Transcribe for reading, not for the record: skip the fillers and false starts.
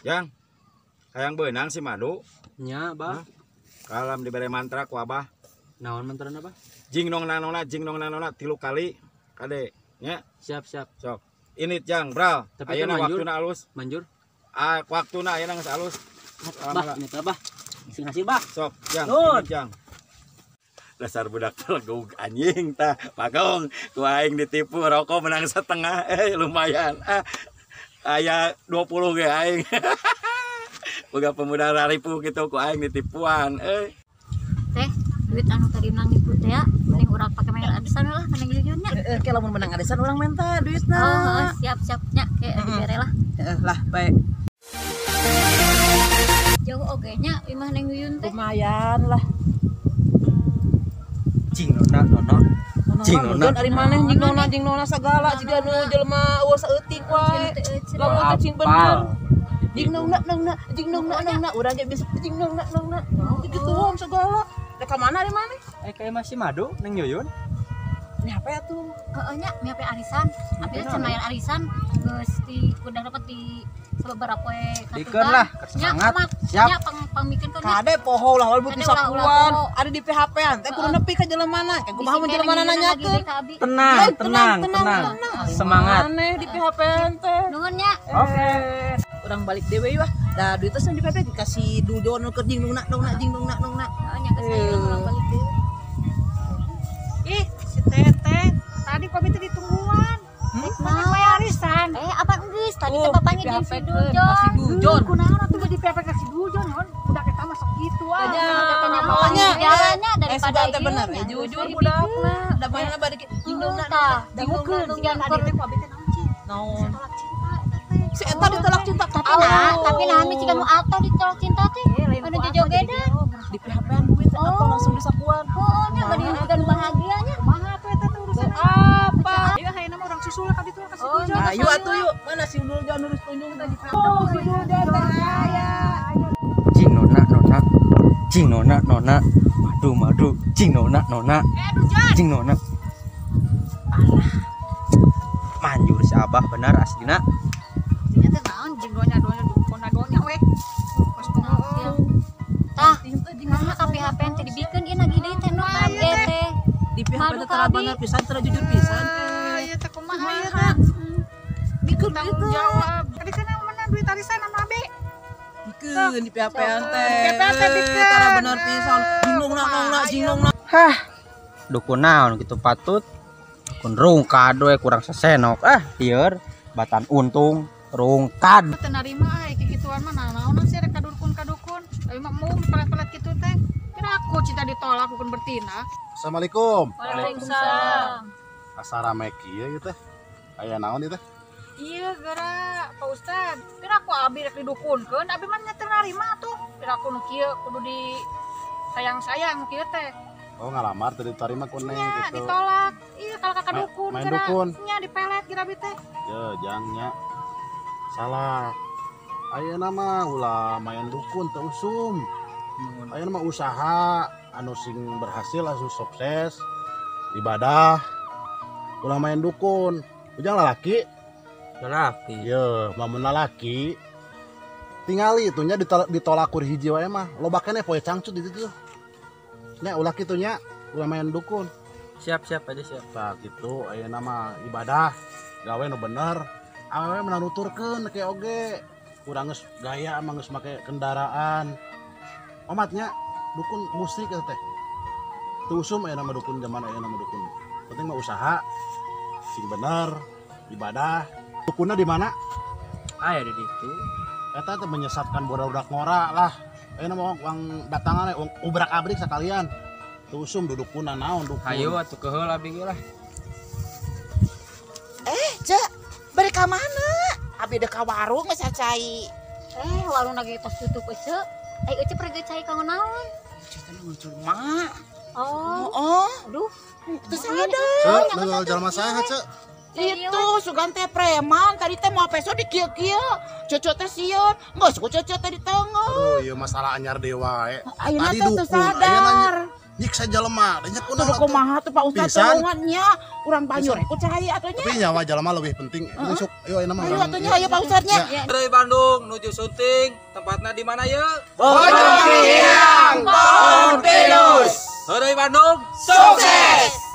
Yang hayang beunang si Madu. Nya, Bah. Kalam dibere mantra ku Abah. Naon mantrana, Bah? Jing nong nanona 3 kali kade nya. Siap. Sok. Ini Jang, Bral. Tapi Ayeuna manjur. waktuna alus. Manjur. Waktuna ayeuna geus alus. Bah, ini teh, Bah. Sing ngasih, Bah. Sok, Jang. Nun. Ini Jang. Dasar budak telegug anjing tah. Bagong, ku aing ditipu rokok menang setengah. Lumayan. Aya 20 ge aing. Boga pemuda raripu gitu ku aing ditipuan. Teh, duit anu tadi menang ibu teh ya. Mending urang pake main arisan lah, mending jujurnya. Ke lamun menang arisan urang minta duitna. Oh, siap nya kayak dibere lah. Lah, baik. Jauh oge nya imah neng Yuyun teh. Lumayan lah. Cing nona. Cing nona. Dari mana jing nona segala jiga nu jelema eueuh saeutik wae. Lamun teh cing bener. Jing nona urang ge bisa jing nona. Gitu segala. Da ka mana di mana? Kayak masih Madu neng Yuyun. Ini apa ya tuh? Heeh nya nyape arisan. Abis can main arisan geus di udah dapat di sababaraha poe Dikeun lah, semangat. Siap. Nya pangmikeun ke Kade poho lah wal beuti Kade ulah sakuan. poho. Ada di PHP-an teh kudu nepi ka jelemana. Kayak kumaha mun jelemana nanyakeun. Tenang. Semangat. Aneh di PHP-an teh. Nuhun nya. Oke. Orang balik dewe wah. Da duit teh di PHP dikasih dujon keur jing nona. Heeh nya geus aya urang balik deui. Ih, si Teteh, tadi kok itu ditungguan. Nah, Arisan. apa geus tadi teh bapaknya jeung si Dujon. Kasih dujon. Kunaon atuh di PP kasih dujon, hon. Udah kita masak gitu ah. Katanya Namanya. bapaknya jalannya daripada sudah teh bener. Jujur budakna. Da mana bari jing nona. Dangukeun sigan adi teh ku abi teh naon sih? Naon? Tolak cinta eta teh. Si eta ditolak cinta Tapi nah mi ciga nu alto ditolak cinta teh. Anu jojogedan. di PHP-an duit apa langsung disakuan. Oh, nya bari ciga nu bahagianya. Kumaha atuh eta teh urusan Apa? Ieu hayana mah urang susul ka ditu kasih Oh, dujon. Ayo atuh yuk. Mana si Undul jangan nurus tunjung tadi. Oh, si dujon teh aya. Cing nona. Madu. Cing nona. Dujon. Cing nona. Alah. Manjur si Abah benar aslina. Nya teh naon jinggonya donya we. Kos Tah, nah ka PHP teh dibikeun ieu nagi deui teh nu teh. Di PHP teh tara bener pisan tara jujur pisan. Ieu teh kumaha ieu teh? Dikeun Tanggung jawab. Tadi kan yang mana duit arisan sama Abi. Dikeun di PHP-an teh. Di PHP dikeun. Tara bener pisan. Jing nongna. Hah. Dukun naon kitu patut. Dukun rungkad we kurang sesenok. Lieur batan untung rungkad. Teu narima ai kikituan mah naon sih rek kadukun. Tapi mah mung pelet-pelet kitu teh. Kira aku cinta ditolak bukan bertindak. Assalamualaikum. Waalaikumsalam. Asarame kieu teh. Aya naon ieu teh? Iya gara Pak Ustad. Kira aku abi rek didukunkeun, abi mah teu narima tuh. Kira aku nu kieu kudu di sayang-sayang kieu teh. Oh ngalamar teu diterima ku neng Nya gitu. ditolak. Iya kalau kakak dukun main kira dukun. nya dipelet kira abi teh. Ye jangnya. Salah. Ayeuna mah ulah main dukun teu usum. Ayeuna mah usaha anu sing berhasil anu sukses. Ibadah. Ulah main dukun. Ujang lalaki. Lelaki. Ye, mamun lalaki. Tingali itunya ditolak ku hiji wae mah. Loba keneh poe cangcut di ditu. Nya ulah kitu nya, ulah main dukun. Siap aja siap. Tah kitu ayeuna mah ibadah, gawe nu bener. Awewe meunang nuturkeun ke oge. Urang geus gaya mah geus make kendaraan. Omatnya dukun musrik eta teh. Teu usum ayeuna mah dukun zaman ayeuna mah dukun. Penting mah usaha sing bener, ibadah. Dukunna di mana? Aya di ditu. Eta teh menyesatkan budak-budak ngora lah. Ayeuna mah uang datangan uang ubrak-abrik sakalian. Teu usum dudukunna naon dukun. Hayu atuh keheul abi ge lah. Cek, bari ka mana? Abi dek ka warung geus cai. Warung lagi tos tutup ece. Ai ece pergi cai ka naon? Cerita muncul mak. Oh, aduh. Teu sadar. Cek, leul jalma saha cek? Itu sugan teh preman tadi teh mau peso di kieu-kieu. Cocok teh sieun, geus ku cocok teh di tengah. Aduh, ieu masalah anyar dewa we. Ayeuna Tadi teh teu dukun, sadar. nyiksa jelema dan nya Tuh kumaha tuh Pak Ustad Pisan. tolongannya urang banyu rek cahaya atunya. tapi nyawa jelema lebih penting masuk ayo enak mah Ayo atunya ayo Pak Ustadnya. Dari Bandung menuju Sunting, tempatnya di mana ya? Bojong Hiang Kontinus. Dari Bandung, sukses.